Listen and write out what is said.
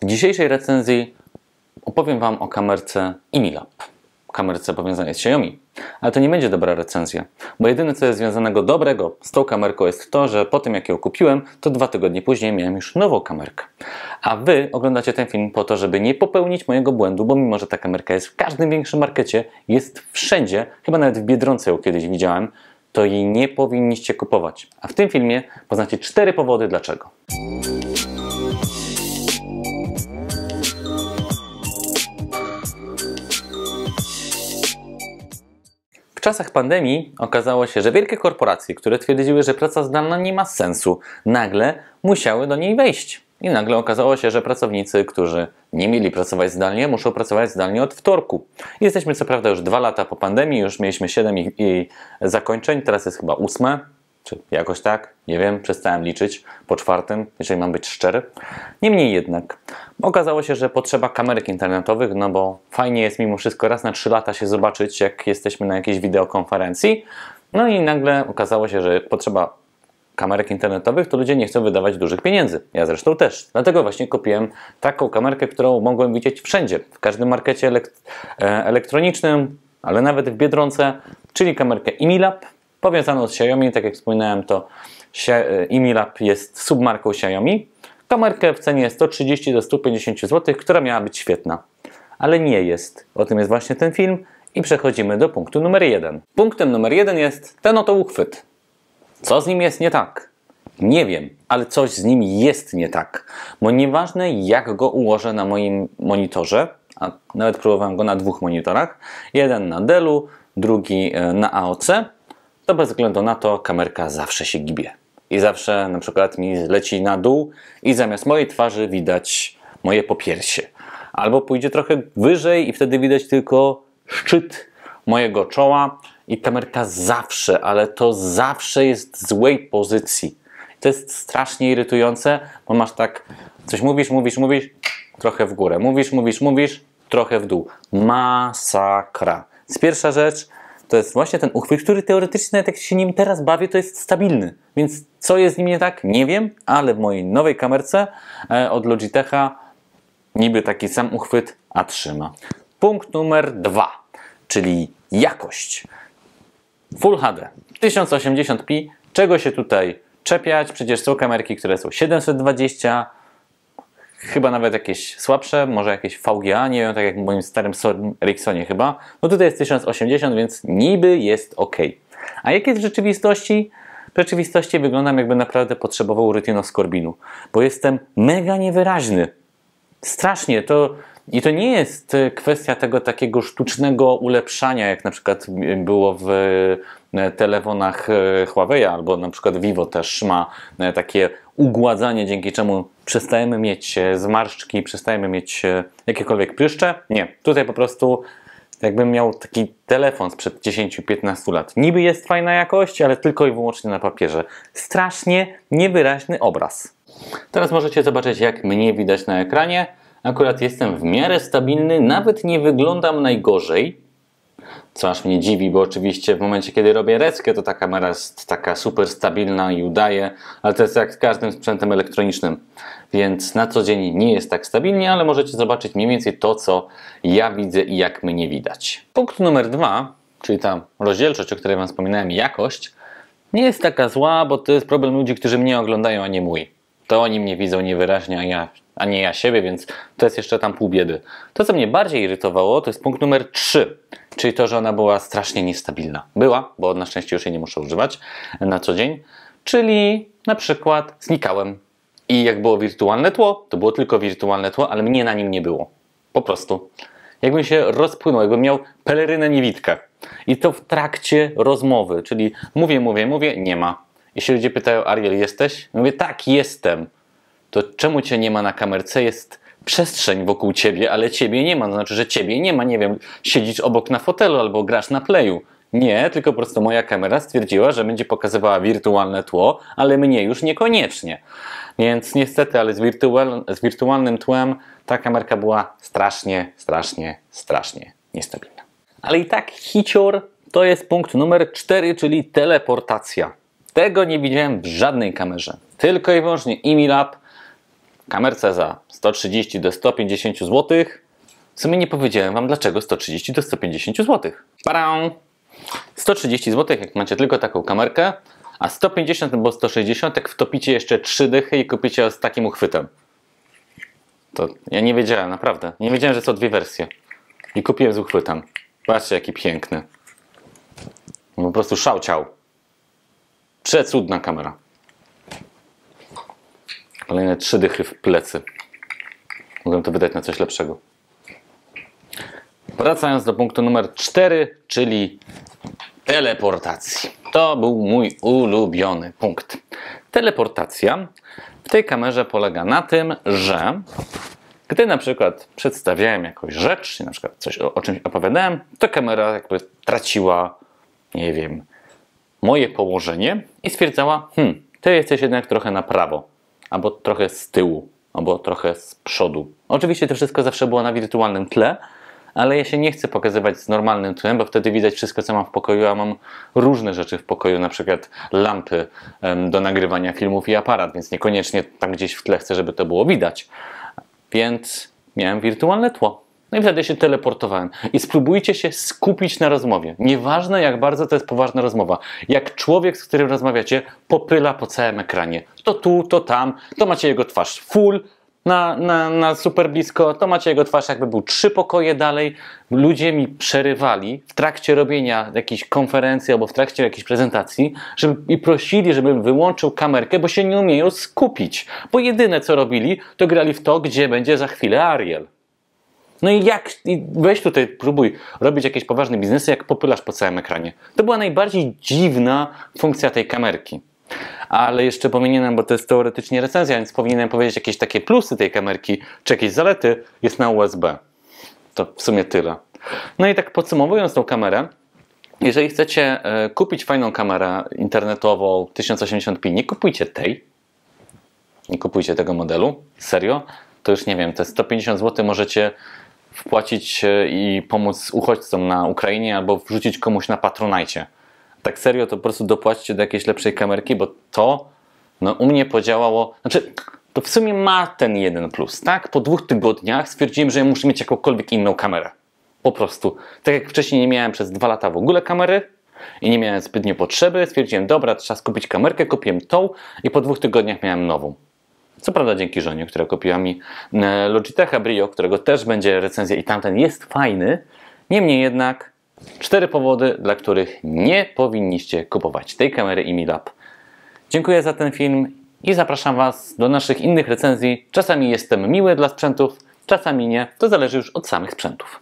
W dzisiejszej recenzji opowiem Wam o kamerce Imilab, kamerce powiązanej z Xiaomi. Ale to nie będzie dobra recenzja, bo jedyne co jest związanego dobrego z tą kamerką jest to, że po tym jak ją kupiłem, to 2 tygodnie później miałem już nową kamerkę. A Wy oglądacie ten film po to, żeby nie popełnić mojego błędu, bo mimo, że ta kamerka jest w każdym większym markecie, jest wszędzie, chyba nawet w Biedronce ją kiedyś widziałem, to jej nie powinniście kupować. A w tym filmie poznacie 4 powody dlaczego. W czasach pandemii okazało się, że wielkie korporacje, które twierdziły, że praca zdalna nie ma sensu, nagle musiały do niej wejść. I nagle okazało się, że pracownicy, którzy nie mieli pracować zdalnie, muszą pracować zdalnie od wtorku. Jesteśmy co prawda już 2 lata po pandemii, już mieliśmy 7 jej zakończeń, teraz jest chyba 8, czy jakoś tak, nie wiem, przestałem liczyć po 4, jeżeli mam być szczery. Niemniej jednak okazało się, że potrzeba kamerek internetowych, no bo fajnie jest mimo wszystko raz na 3 lata się zobaczyć, jak jesteśmy na jakiejś wideokonferencji. No i nagle okazało się, że potrzeba kamerek internetowych, to ludzie nie chcą wydawać dużych pieniędzy. Ja zresztą też. Dlatego właśnie kupiłem taką kamerkę, którą mogłem widzieć wszędzie. W każdym markecie elektronicznym, ale nawet w Biedronce, czyli kamerkę Imilab, powiązaną z Xiaomi. Tak jak wspominałem, to Imilab jest submarką Xiaomi. Kamerkę w cenie 130 do 150 zł, która miała być świetna. Ale nie jest. O tym jest właśnie ten film i przechodzimy do punktu numer 1. Punktem numer 1 jest ten oto uchwyt. Co z nim jest nie tak? Nie wiem, ale coś z nim jest nie tak. Bo nieważne jak go ułożę na moim monitorze, a nawet próbowałem go na 2 monitorach, jeden na Dellu, drugi na AOC, to bez względu na to kamerka zawsze się gibie. I zawsze na przykład mi leci na dół i zamiast mojej twarzy widać moje popiersie. Albo pójdzie trochę wyżej i wtedy widać tylko szczyt mojego czoła i kamerka zawsze, ale to zawsze jest w złej pozycji. To jest strasznie irytujące, bo masz tak, coś mówisz, trochę w górę. Mówisz, trochę w dół. Masakra. Więc pierwsza rzecz, to jest właśnie ten uchwyt, który teoretycznie, nawet jak się nim teraz bawię, to jest stabilny. Więc co jest z nim nie tak? Nie wiem, ale w mojej nowej kamerce od Logitecha niby taki sam uchwyt, a trzyma. Punkt numer 2, czyli jakość. Full HD, 1080p, czego się tutaj czepiać? Przecież są kamerki, które są 720, chyba nawet jakieś słabsze, może jakieś VGA, nie wiem, tak jak w moim starym Ericssonie chyba. No tutaj jest 1080, więc niby jest ok. A jak jest w rzeczywistości? W rzeczywistości wyglądam, jakby naprawdę potrzebował retinoskorbinu, bo jestem mega niewyraźny. Strasznie, i to nie jest kwestia tego takiego sztucznego ulepszania, jak na przykład było w telefonach Huawei, albo na przykład Vivo też ma takie ugładzanie, dzięki czemu przestajemy mieć zmarszczki, przestajemy mieć jakiekolwiek pryszcze. Nie, tutaj po prostu jakbym miał taki telefon sprzed 10-15 lat. Niby jest fajna jakość, ale tylko i wyłącznie na papierze. Strasznie niewyraźny obraz. Teraz możecie zobaczyć, jak mnie widać na ekranie. Akurat jestem w miarę stabilny, nawet nie wyglądam najgorzej, co aż mnie dziwi, bo oczywiście w momencie, kiedy robię reckę, to ta kamera jest taka super stabilna i udaje, ale to jest jak z każdym sprzętem elektronicznym, więc na co dzień nie jest tak stabilnie, ale możecie zobaczyć mniej więcej to, co ja widzę i jak mnie widać. Punkt numer 2, czyli ta rozdzielczość, o której Wam wspominałem, jakość, nie jest taka zła, bo to jest problem ludzi, którzy mnie oglądają, a nie mój. To oni mnie widzą niewyraźnie, a nie ja siebie, więc to jest jeszcze tam pół biedy. To, co mnie bardziej irytowało, to jest punkt numer 3, czyli to, że ona była strasznie niestabilna. Była, bo na szczęście już jej nie muszę używać na co dzień, czyli na przykład znikałem i jak było wirtualne tło, to było tylko wirtualne tło, ale mnie na nim nie było. Po prostu. Jakbym się rozpłynął, jakbym miał pelerynę niewidkę. I to w trakcie rozmowy, czyli mówię, nie ma. Jeśli ludzie pytają, Ariel, jesteś? Ja mówię, tak, jestem. To czemu cię nie ma na kamerce? Jest przestrzeń wokół ciebie, ale ciebie nie ma. To znaczy, że ciebie nie ma, nie wiem, siedzisz obok na fotelu albo grasz na playu. Nie, tylko po prostu moja kamera stwierdziła, że będzie pokazywała wirtualne tło, ale mnie już niekoniecznie. Więc niestety, ale z wirtualnym tłem ta kamerka była strasznie niestabilna. Ale i tak hicior to jest punkt numer 4, czyli teleportacja. Tego nie widziałem w żadnej kamerze. Tylko i wyłącznie Imilab kamerce za 130 do 150 zł. W sumie nie powiedziałem Wam dlaczego 130 do 150 zł. Parę! 130 zł, jak macie tylko taką kamerkę, a 150 albo 160, jak wtopicie jeszcze 3 dychy i kupicie z takim uchwytem. To ja nie wiedziałem, naprawdę. Nie wiedziałem, że są dwie wersje. I kupiłem z uchwytem. Patrzcie, jaki piękny. Po prostu szałciał. Przecudna kamera. Kolejne 3 dychy w plecy. Mogłem to wydać na coś lepszego. Wracając do punktu numer 4, czyli teleportacji. To był mój ulubiony punkt. Teleportacja w tej kamerze polega na tym, że gdy na przykład przedstawiałem jakąś rzecz, na przykład coś o czymś opowiadałem, to kamera jakby traciła, nie wiem, moje położenie i stwierdzała, ty jesteś jednak trochę na prawo, albo trochę z tyłu, albo trochę z przodu. Oczywiście to wszystko zawsze było na wirtualnym tle, ale ja się nie chcę pokazywać z normalnym tłem, bo wtedy widać wszystko, co mam w pokoju, a mam różne rzeczy w pokoju, na przykład lampy do nagrywania filmów i aparat, więc niekoniecznie tam gdzieś w tle chcę, żeby to było widać. Więc miałem wirtualne tło. No i wtedy się teleportowałem. I spróbujcie się skupić na rozmowie. Nieważne, jak bardzo to jest poważna rozmowa. Jak człowiek, z którym rozmawiacie, popyla po całym ekranie. To tu, to tam, to macie jego twarz full, na super blisko, to macie jego twarz jakby był 3 pokoje dalej. Ludzie mi przerywali w trakcie robienia jakiejś konferencji albo w trakcie jakiejś prezentacji i prosili, żebym wyłączył kamerkę, bo się nie umieją skupić. Bo jedyne co robili, to grali w to, gdzie będzie za chwilę Ariel. No i weź tutaj, próbuj robić jakieś poważne biznesy, jak popylasz po całym ekranie. To była najbardziej dziwna funkcja tej kamerki. Ale jeszcze powinienem, bo to jest teoretycznie recenzja, więc powinienem powiedzieć jakieś takie plusy tej kamerki, czy jakieś zalety, jest na USB. To w sumie tyle. No i tak podsumowując tą kamerę, jeżeli chcecie kupić fajną kamerę internetową 1080p, nie kupujcie tej. Nie kupujcie tego modelu. Serio? To już nie wiem, te 150 zł możecie wpłacić i pomóc uchodźcom na Ukrainie albo wrzucić komuś na Patronite. Tak serio, to po prostu dopłaćcie do jakiejś lepszej kamerki, bo to u mnie podziałało, znaczy to w sumie ma ten jeden plus, tak? Po 2 tygodniach stwierdziłem, że ja muszę mieć jakąkolwiek inną kamerę. Po prostu. Tak jak wcześniej nie miałem przez 2 lata w ogóle kamery i nie miałem zbytnio potrzeby, stwierdziłem, dobra, trzeba skupić kamerkę, kupiłem tą i po 2 tygodniach miałem nową. Co prawda dzięki żonie, która kupiła mi Logitecha Brio, którego też będzie recenzja i tamten jest fajny. Niemniej jednak 4 powody, dla których nie powinniście kupować tej kamery Imilab. Dziękuję za ten film i zapraszam Was do naszych innych recenzji. Czasami jestem miły dla sprzętów, czasami nie. To zależy już od samych sprzętów.